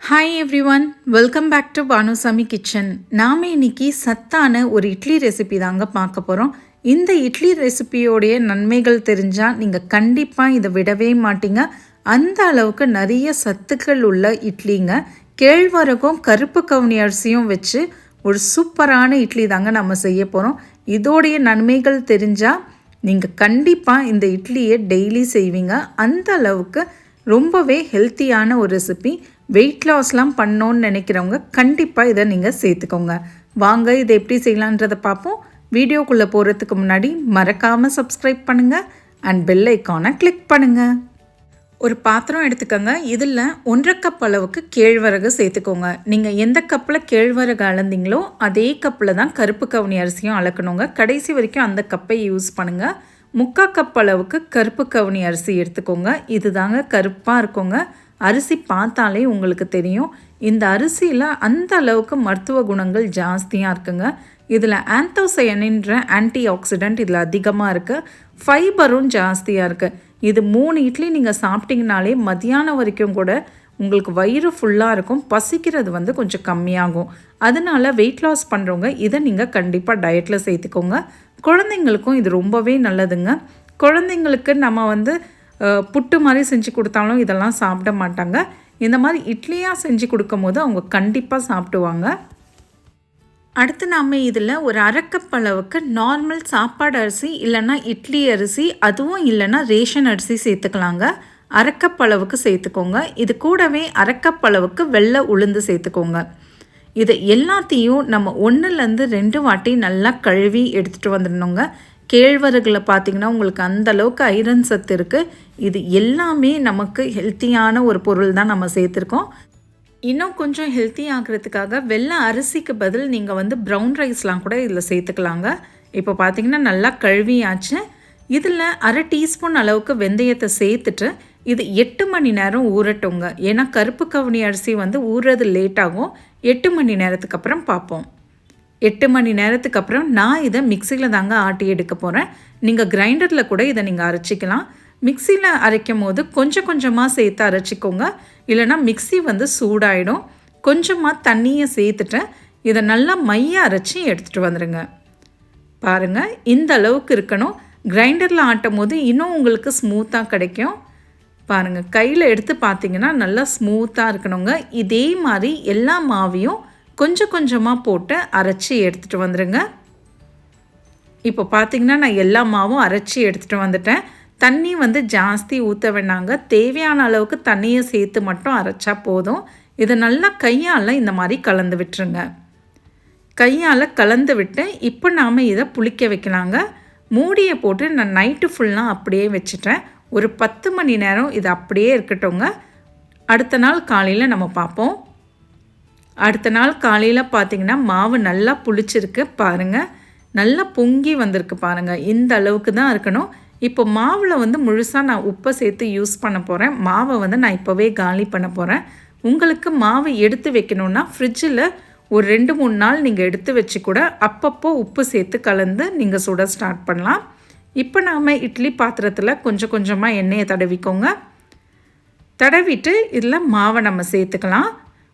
Hi everyone, welcome back to Bhanu kitchen. நாம் இன்னைக்கு சத்தான ஒரு இட்லி ரெசிபி தாங்க பார்க்க போகிறோம். இந்த இட்லி ரெசிபியோடைய நன்மைகள் தெரிஞ்சால் நீங்கள் கண்டிப்பாக இதை விடவே மாட்டீங்க. அந்த அளவுக்கு நிறைய சத்துக்கள் உள்ள இட்லிங்க. கேழ்வரகும் கருப்பு கவுனி அரிசியும் வச்சு ஒரு சூப்பரான இட்லி தாங்க நம்ம செய்ய போகிறோம். இதோடைய நன்மைகள் தெரிஞ்சால் நீங்கள் கண்டிப்பாக இந்த இட்லியை டெய்லி செய்வீங்க. அந்த அளவுக்கு ரொம்பவே ஹெல்த்தியான ஒரு ரெசிபி. வெயிட் லாஸ்லாம் பண்ணோன்னு நினைக்கிறவங்க கண்டிப்பாக இதை நீங்கள் சேர்த்துக்கோங்க. வாங்க இதை எப்படி செய்யலான்றதை பார்ப்போம். வீடியோக்குள்ளே போகிறதுக்கு முன்னாடி மறக்காமல் சப்ஸ்கிரைப் பண்ணுங்கள் அண்ட் பெல் ஐக்கானை கிளிக் பண்ணுங்கள். ஒரு பாத்திரம் எடுத்துக்கோங்க. இதில் 1.5 கப் அளவுக்கு கேழ்வரகு சேர்த்துக்கோங்க. நீங்கள் எந்த கப்பில் கேழ்வரகு அளந்தீங்களோ அதே கப்பில் தான் கருப்பு கவுனி அரிசியும் அளக்கணுங்க. கடைசி வரைக்கும் அந்த கப்பை யூஸ் பண்ணுங்கள். 3/4 கப் அளவுக்கு கருப்பு கவுனி அரிசி எடுத்துக்கோங்க. இது தாங்க கருப்பாக இருக்குங்க. அரிசி பார்த்தாலே உங்களுக்கு தெரியும். இந்த அரிசியில் அந்த அளவுக்கு மருத்துவ குணங்கள் ஜாஸ்தியாக இருக்குங்க. இதில் ஆந்தோசயனின்ற ஆன்டி ஆக்சிடென்ட் இதில் அதிகமாக இருக்குது. ஃபைபரும் ஜாஸ்தியாக இருக்குது. இது 3 இட்லி நீங்கள் சாப்பிட்டிங்கனாலே மதியானம் வரைக்கும் கூட உங்களுக்கு வயிறு ஃபுல்லாக இருக்கும். பசிக்கிறது கொஞ்சம் கம்மியாகும். அதனால் வெயிட் லாஸ் பண்ணுறவங்க இதை நீங்கள் கண்டிப்பாக டயட்டில் சேர்த்துக்கோங்க. குழந்தைங்களுக்கும் இது ரொம்பவே நல்லதுங்க. குழந்தைங்களுக்கு நம்ம புட்டு மாதிரி செஞ்சு கொடுத்தாலும் இதெல்லாம் சாப்பிட மாட்டாங்க. இந்த மாதிரி இட்லியாக செஞ்சு கொடுக்கும் போது அவங்க கண்டிப்பாக சாப்பிடுவாங்க. அடுத்து நாம் இதில் ஒரு 1/2 கப் அளவுக்கு நார்மல் சாப்பாடு அரிசி இல்லைன்னா இட்லி அரிசி, அதுவும் இல்லைன்னா ரேஷன் அரிசி சேர்த்துக்கலாங்க. 1/2 கப் அளவுக்கு சேர்த்துக்கோங்க. இது கூடவே 1/2 கப் அளவுக்கு வெள்ளை உளுந்து சேர்த்துக்கோங்க. இது எல்லாத்தையும் நம்ம 1லேருந்து 2 வாட்டி நல்லா கழுவி எடுத்துகிட்டு வந்துடணுங்க. கேழ்வரகுல பார்த்திங்கன்னா உங்களுக்கு அந்தளவுக்கு ஐரன் சத்து இருக்குது. இது எல்லாமே நமக்கு ஹெல்த்தியான ஒரு பொருள் தான் நம்ம சேர்த்துருக்கோம். இன்னும் கொஞ்சம் ஹெல்த்தி ஆகிறதுக்காக வெள்ளை அரிசிக்கு பதில் நீங்கள் ப்ரௌன் ரைஸ்லாம் கூட இதில் சேர்த்துக்கலாங்க. இப்போ பார்த்திங்கன்னா நல்லா கழுவியாச்சு. இதில் 1/2 டீஸ்பூன் அளவுக்கு வெந்தயத்தை சேர்த்துட்டு இது 8 மணி நேரம் ஊறட்டுங்க. ஏன்னா கருப்பு கவுனி அரிசி ஊறுறது லேட் ஆகும். 8 மணி நேரத்துக்கு அப்புறம் பார்ப்போம். 8 மணி நேரத்துக்கு அப்புறம் நான் இதை மிக்சியில் தாங்க ஆட்டி எடுக்க போகிறேன். நீங்கள் கிரைண்டரில் கூட இதை நீங்கள் அரைச்சிக்கலாம். மிக்சியில் அரைக்கும் போது கொஞ்சம் கொஞ்சமாக சேர்த்து அரைச்சிக்கோங்க. இல்லைனா மிக்சி சூடாயிடும். கொஞ்சமாக தண்ணியை சேர்த்துட்டு இதை நல்லா மைய அரைச்சி எடுத்துகிட்டு வந்துடுங்க. பாருங்கள், இந்த அளவுக்கு இருக்கணும். கிரைண்டரில் ஆட்டும் போது இன்னும் உங்களுக்கு ஸ்மூத்தாக கிடைக்கும். பாருங்கள், கையில் எடுத்து பார்த்திங்கன்னா நல்லா ஸ்மூத்தாக இருக்கணுங்க. இதே மாதிரி எல்லா மாவையும் கொஞ்சம் கொஞ்சமாக போட்டு அரைச்சி எடுத்துகிட்டு வந்துடுங்க. இப்போ பார்த்திங்கன்னா நான் எல்லா மாவும் அரைச்சி எடுத்துகிட்டு வந்துட்டேன். தண்ணி ஜாஸ்தி ஊற்ற வேணாங்க. தேவையான அளவுக்கு தண்ணியை சேர்த்து மட்டும் அரைச்சா போதும். இதை நல்லா கையால் இந்த மாதிரி கலந்து விட்டுருங்க. கையால் கலந்து விட்டு இப்போ நாம் இதை புளிக்க வைக்கலாங்க. மூடியை போட்டு நான் நைட்டு ஃபுல்லாக அப்படியே வச்சுட்டேன். ஒரு 10 மணி நேரம் இது அப்படியே இருக்கட்டும்ங்க. அடுத்த நாள் காலையில் நம்ம பார்ப்போம். அடுத்த நாள் காலையில் பார்த்திங்கன்னா மாவு நல்லா புளிச்சிருக்கு. பாருங்கள், நல்லா பொங்கி வந்திருக்கு. பாருங்கள், இந்த அளவுக்கு தான் இருக்கணும். இப்போ மாவில் முழுசாக நான் உப்பை சேர்த்து யூஸ் பண்ண போகிறேன். மாவை நான் இப்போவே காலி பண்ண போகிறேன். உங்களுக்கு மாவு எடுத்து வைக்கணுன்னா ஃப்ரிட்ஜில் ஒரு 2-3 நாள் நீங்கள் எடுத்து வச்சு கூட அப்பப்போ உப்பு சேர்த்து கலந்து நீங்கள் சுட ஸ்டார்ட் பண்ணலாம். இப்போ நாம் இட்லி பாத்திரத்தில் கொஞ்சம் கொஞ்சமாக எண்ணெயை தடவிக்கோங்க. தடவிட்டு இதில் மாவை நம்ம சேர்த்துக்கலாம்.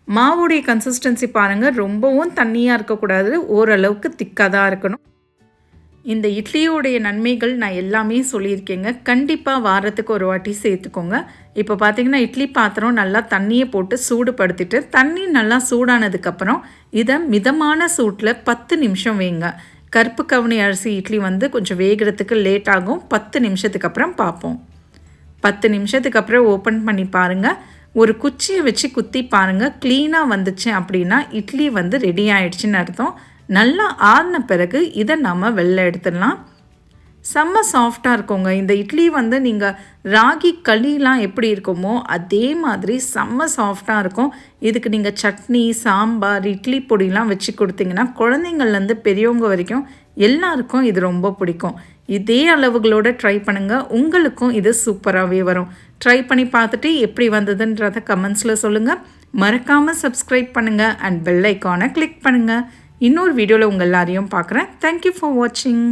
மாவுடைய கன்சிஸ்டன்சி பாருங்கள், ரொம்பவும் தண்ணியாக இருக்கக்கூடாது, ஓரளவுக்கு திக்காக தான் இருக்கணும். இந்த இட்லியோடைய நன்மைகள் நான் எல்லாமே சொல்லியிருக்கேங்க. கண்டிப்பாக வாரத்துக்கு ஒரு வாட்டி சேர்த்துக்கோங்க. இப்போ பார்த்திங்கன்னா இட்லி பாத்திரம் நல்லா தண்ணியை போட்டு சூடுபடுத்திட்டு தண்ணி நல்லா சூடானதுக்கப்புறம் இதை மிதமான சூட்டில் 10 நிமிஷம் வைங்க. கருப்பு கவுனி அரிசி இட்லி கொஞ்சம் வேகிறதுக்கு லேட் ஆகும். 10 நிமிஷத்துக்கு அப்புறம் பார்ப்போம். 10 நிமிஷத்துக்கு அப்புறம் ஓப்பன் பண்ணி பாருங்கள். ஒரு குச்சியை வச்சு குத்தி பாருங்கள். க்ளீனாக வந்துச்சு அப்படின்னா இட்லி ரெடி ஆகிடுச்சின்னு அர்த்தம். நல்லா ஆறின பிறகு இதை நம்ம வெளில எடுத்துடலாம். செம்ம சாஃப்டாக இருக்குங்க இந்த இட்லி. நீங்கள் ராகி களிலாம் எப்படி இருக்குமோ அதே மாதிரி செம்ம சாஃப்டாக இருக்கும். இதுக்கு நீங்கள் சட்னி, சாம்பார், இட்லி பொடிலாம் வச்சு கொடுத்தீங்கன்னா குழந்தைங்கள்லேருந்து பெரியவங்க வரைக்கும் எல்லாருக்கும் இது ரொம்ப பிடிக்கும். இதே அளவுகளோடு ட்ரை பண்ணுங்கள். உங்களுக்கும் இது சூப்பராகவே வரும். ட்ரை பண்ணி பார்த்துட்டு எப்படி வந்ததுன்றதை கமெண்ட்ஸில் சொல்லுங்கள். மறக்காமல் சப்ஸ்கிரைப் பண்ணுங்கள் அண்ட் பெல் ஐக்கானை கிளிக் பண்ணுங்கள். இன்னொரு வீடியோவில் உங்கள் எல்லாரையும் பார்க்குறேன். தேங்க்யூ ஃபார் வாட்சிங்.